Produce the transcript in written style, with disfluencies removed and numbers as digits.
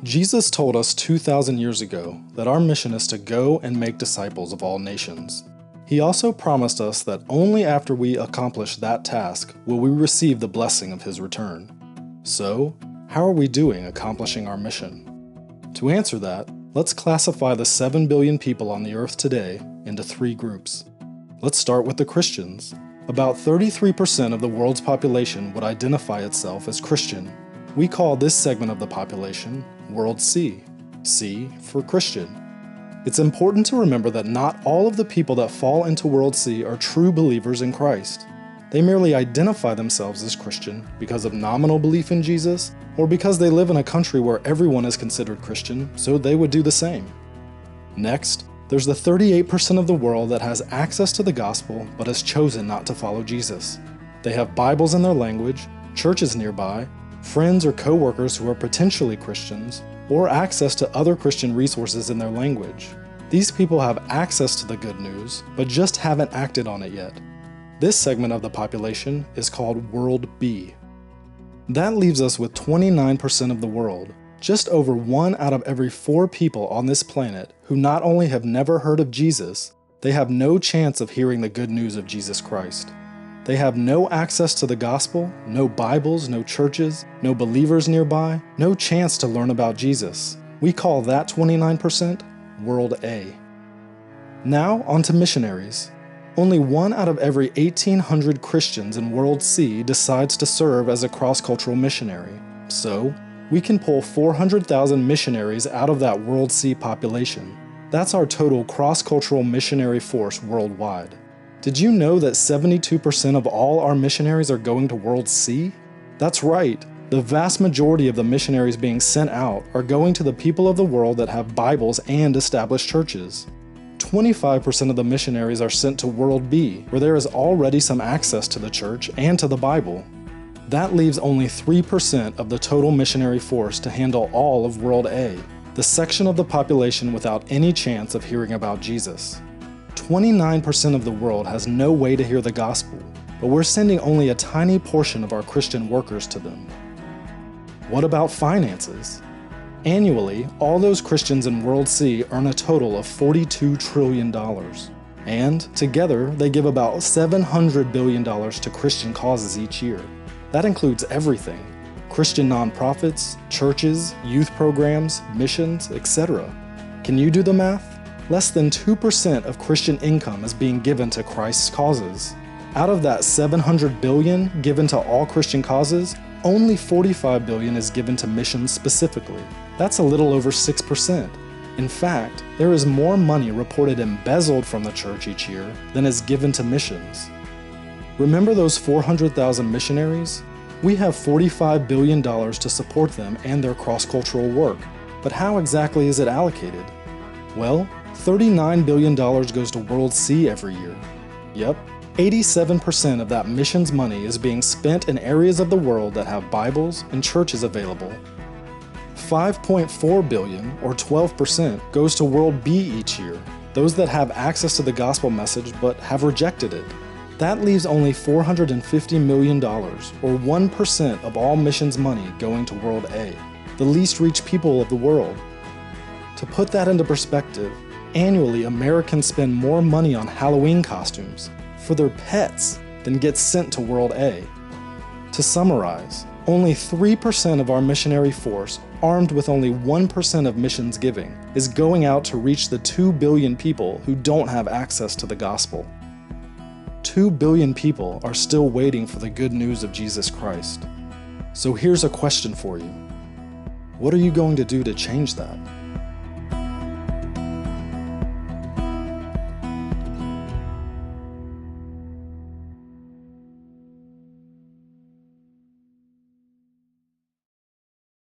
Jesus told us 2,000 years ago that our mission is to go and make disciples of all nations. He also promised us that only after we accomplish that task will we receive the blessing of His return. So, how are we doing accomplishing our mission? To answer that, let's classify the 7 billion people on the earth today into 3 groups. Let's start with the Christians. About 33% of the world's population would identify itself as Christian. We call this segment of the population World C, C for Christian. It's important to remember that not all of the people that fall into World C are true believers in Christ. They merely identify themselves as Christian because of nominal belief in Jesus, or because they live in a country where everyone is considered Christian, so they would do the same. Next, there's the 38% of the world that has access to the gospel but has chosen not to follow Jesus. They have Bibles in their language, churches nearby, friends or co-workers who are potentially Christians, or access to other Christian resources in their language. These people have access to the good news, but just haven't acted on it yet. This segment of the population is called World B. That leaves us with 29% of the world, just over 1 out of every 4 people on this planet who not only have never heard of Jesus, they have no chance of hearing the good news of Jesus Christ. They have no access to the gospel, no Bibles, no churches, no believers nearby, no chance to learn about Jesus. We call that 29% World A. Now onto missionaries. Only 1 out of every 1,800 Christians in World C decides to serve as a cross-cultural missionary. So, we can pull 400,000 missionaries out of that World C population. That's our total cross-cultural missionary force worldwide. Did you know that 72% of all our missionaries are going to World C? That's right, the vast majority of the missionaries being sent out are going to the people of the world that have Bibles and established churches. 25% of the missionaries are sent to World B, where there is already some access to the church and to the Bible. That leaves only 3% of the total missionary force to handle all of World A, the section of the population without any chance of hearing about Jesus. 29% of the world has no way to hear the gospel, but we're sending only a tiny portion of our Christian workers to them. What about finances? Annually, all those Christians in World C earn a total of $42 trillion. And, together, they give about $700 billion to Christian causes each year. That includes everything: Christian nonprofits, churches, youth programs, missions, etc. Can you do the math? Less than 2% of Christian income is being given to Christ's causes. Out of that $700 billion given to all Christian causes, only $45 billion is given to missions specifically. That's a little over 6%. In fact, there is more money reported embezzled from the church each year than is given to missions. Remember those 400,000 missionaries? We have $45 billion to support them and their cross-cultural work, but how exactly is it allocated? Well, $39 billion goes to World C every year. Yep, 87% of that missions money is being spent in areas of the world that have Bibles and churches available. $5.4 billion, or 12%, goes to World B each year, those that have access to the gospel message but have rejected it. That leaves only $450 million, or 1% of all missions money going to World A, the least reached people of the world. To put that into perspective, annually Americans spend more money on Halloween costumes for their pets than gets sent to World A. To summarize, only 3% of our missionary force, armed with only 1% of missions giving, is going out to reach the 2 billion people who don't have access to the gospel. 2 billion people are still waiting for the good news of Jesus Christ. So here's a question for you. What are you going to do to change that?